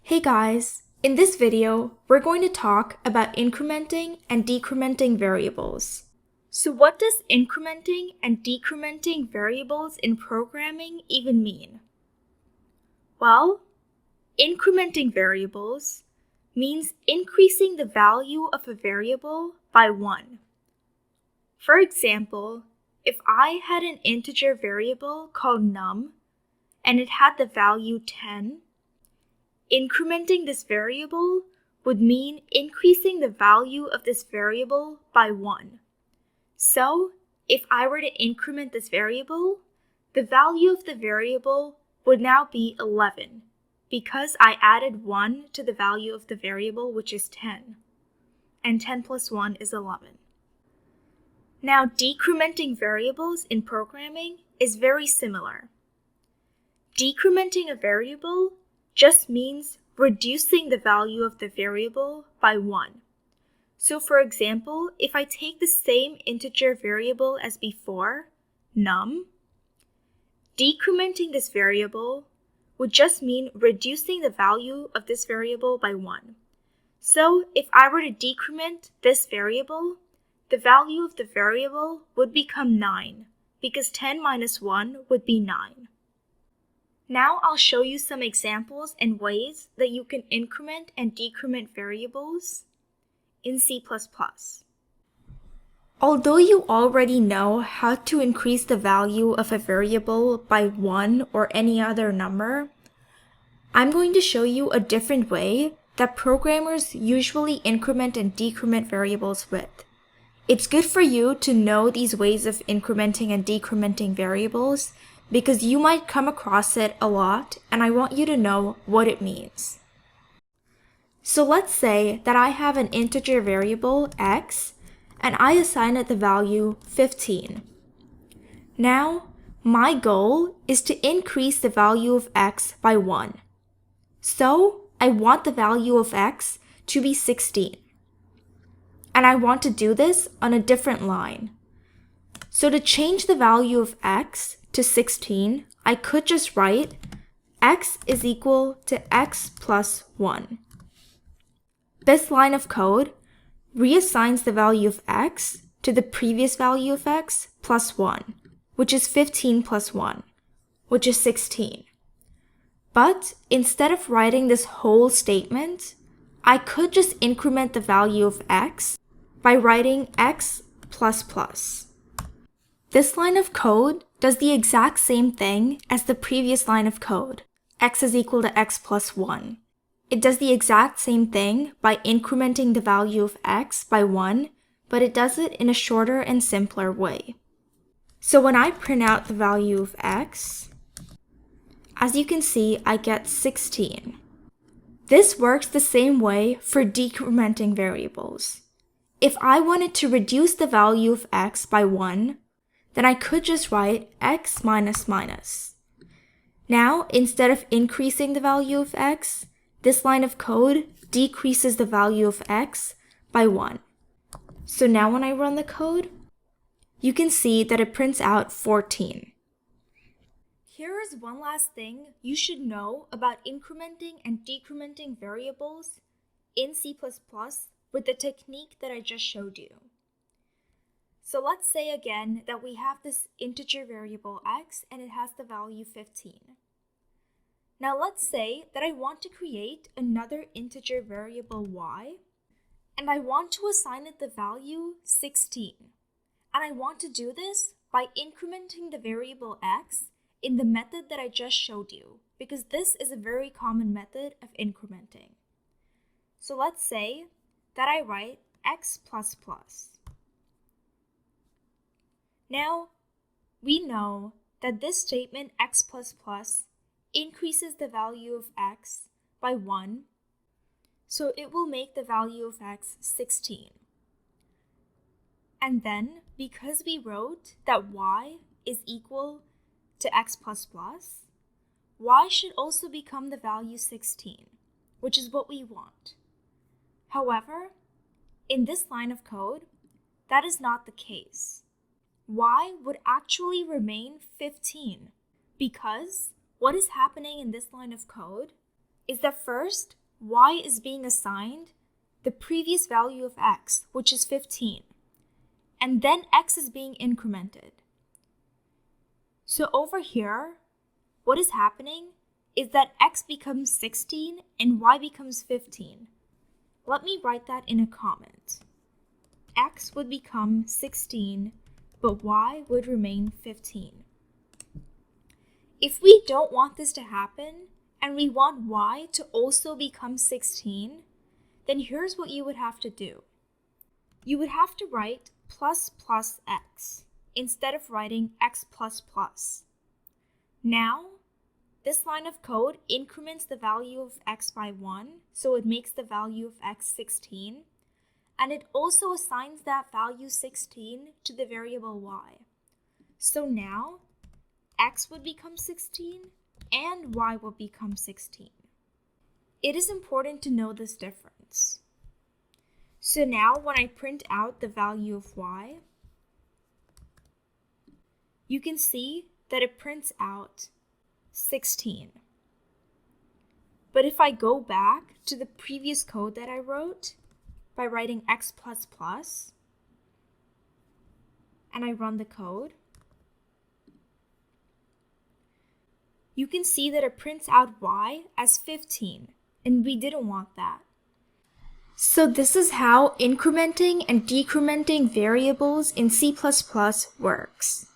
Hey guys, in this video, we're going to talk about incrementing and decrementing variables. So what does incrementing and decrementing variables in programming even mean? Well, incrementing variables means increasing the value of a variable by 1. For example, if I had an integer variable called num and it had the value 10, incrementing this variable would mean increasing the value of this variable by 1. So, if I were to increment this variable, the value of the variable would now be 11, because I added 1 to the value of the variable, which is 10. And 10 plus 1 is 11. Now, decrementing variables in programming is very similar. Decrementing a variable just means reducing the value of the variable by 1. So for example, if I take the same integer variable as before, num, decrementing this variable would just mean reducing the value of this variable by 1. So if I were to decrement this variable, the value of the variable would become 9, because 10 minus 1 would be 9. Now I'll show you some examples and ways that you can increment and decrement variables in C++. Although you already know how to increase the value of a variable by 1 or any other number, I'm going to show you a different way that programmers usually increment and decrement variables with. It's good for you to know these ways of incrementing and decrementing variables because you might come across it a lot, and I want you to know what it means. So let's say that I have an integer variable x, and I assign it the value 15. Now, my goal is to increase the value of x by 1. So, I want the value of x to be 16. And I want to do this on a different line. So to change the value of x to 16, I could just write x is equal to x plus 1. This line of code reassigns the value of x to the previous value of x plus 1, which is 15 plus 1, which is 16. But instead of writing this whole statement, I could just increment the value of x by writing x plus plus. This line of code does the exact same thing as the previous line of code, x is equal to x plus 1. It does the exact same thing by incrementing the value of x by 1, but it does it in a shorter and simpler way. So when I print out the value of x, as you can see, I get 16. This works the same way for decrementing variables. If I wanted to reduce the value of x by 1, then I could just write x minus minus. Now, instead of increasing the value of x, this line of code decreases the value of x by 1. So now when I run the code, you can see that it prints out 14. Here is one last thing you should know about incrementing and decrementing variables in C++ with the technique that I just showed you. So let's say again that we have this integer variable x and it has the value 15. Now let's say that I want to create another integer variable y and I want to assign it the value 16. And I want to do this by incrementing the variable x in the method that I just showed you, because this is a very common method of incrementing. So let's say that I write x plus plus. Now, we know that this statement x plus plus increases the value of x by 1, so it will make the value of x 16. And then, because we wrote that y is equal to x plus plus, y should also become the value 16, which is what we want. However, in this line of code, that is not the case. Y would actually remain 15 because what is happening in this line of code is that first, y is being assigned the previous value of x, which is 15, and then x is being incremented. So over here, what is happening is that x becomes 16 and y becomes 15. Let me write that in a comment. X would become 16, but y would remain 15. If we don't want this to happen, and we want y to also become 16, then here's what you would have to do. You would have to write plus plus x instead of writing x plus plus. Now, this line of code increments the value of x by 1, so it makes the value of x 16, and it also assigns that value 16 to the variable y. So now, x would become 16 and y will become 16. It is important to know this difference. So now when I print out the value of y, you can see that it prints out 16. But if I go back to the previous code that I wrote by writing x plus plus, and I run the code, you can see that it prints out y as 15, and we didn't want that. So this is how incrementing and decrementing variables in C++ works.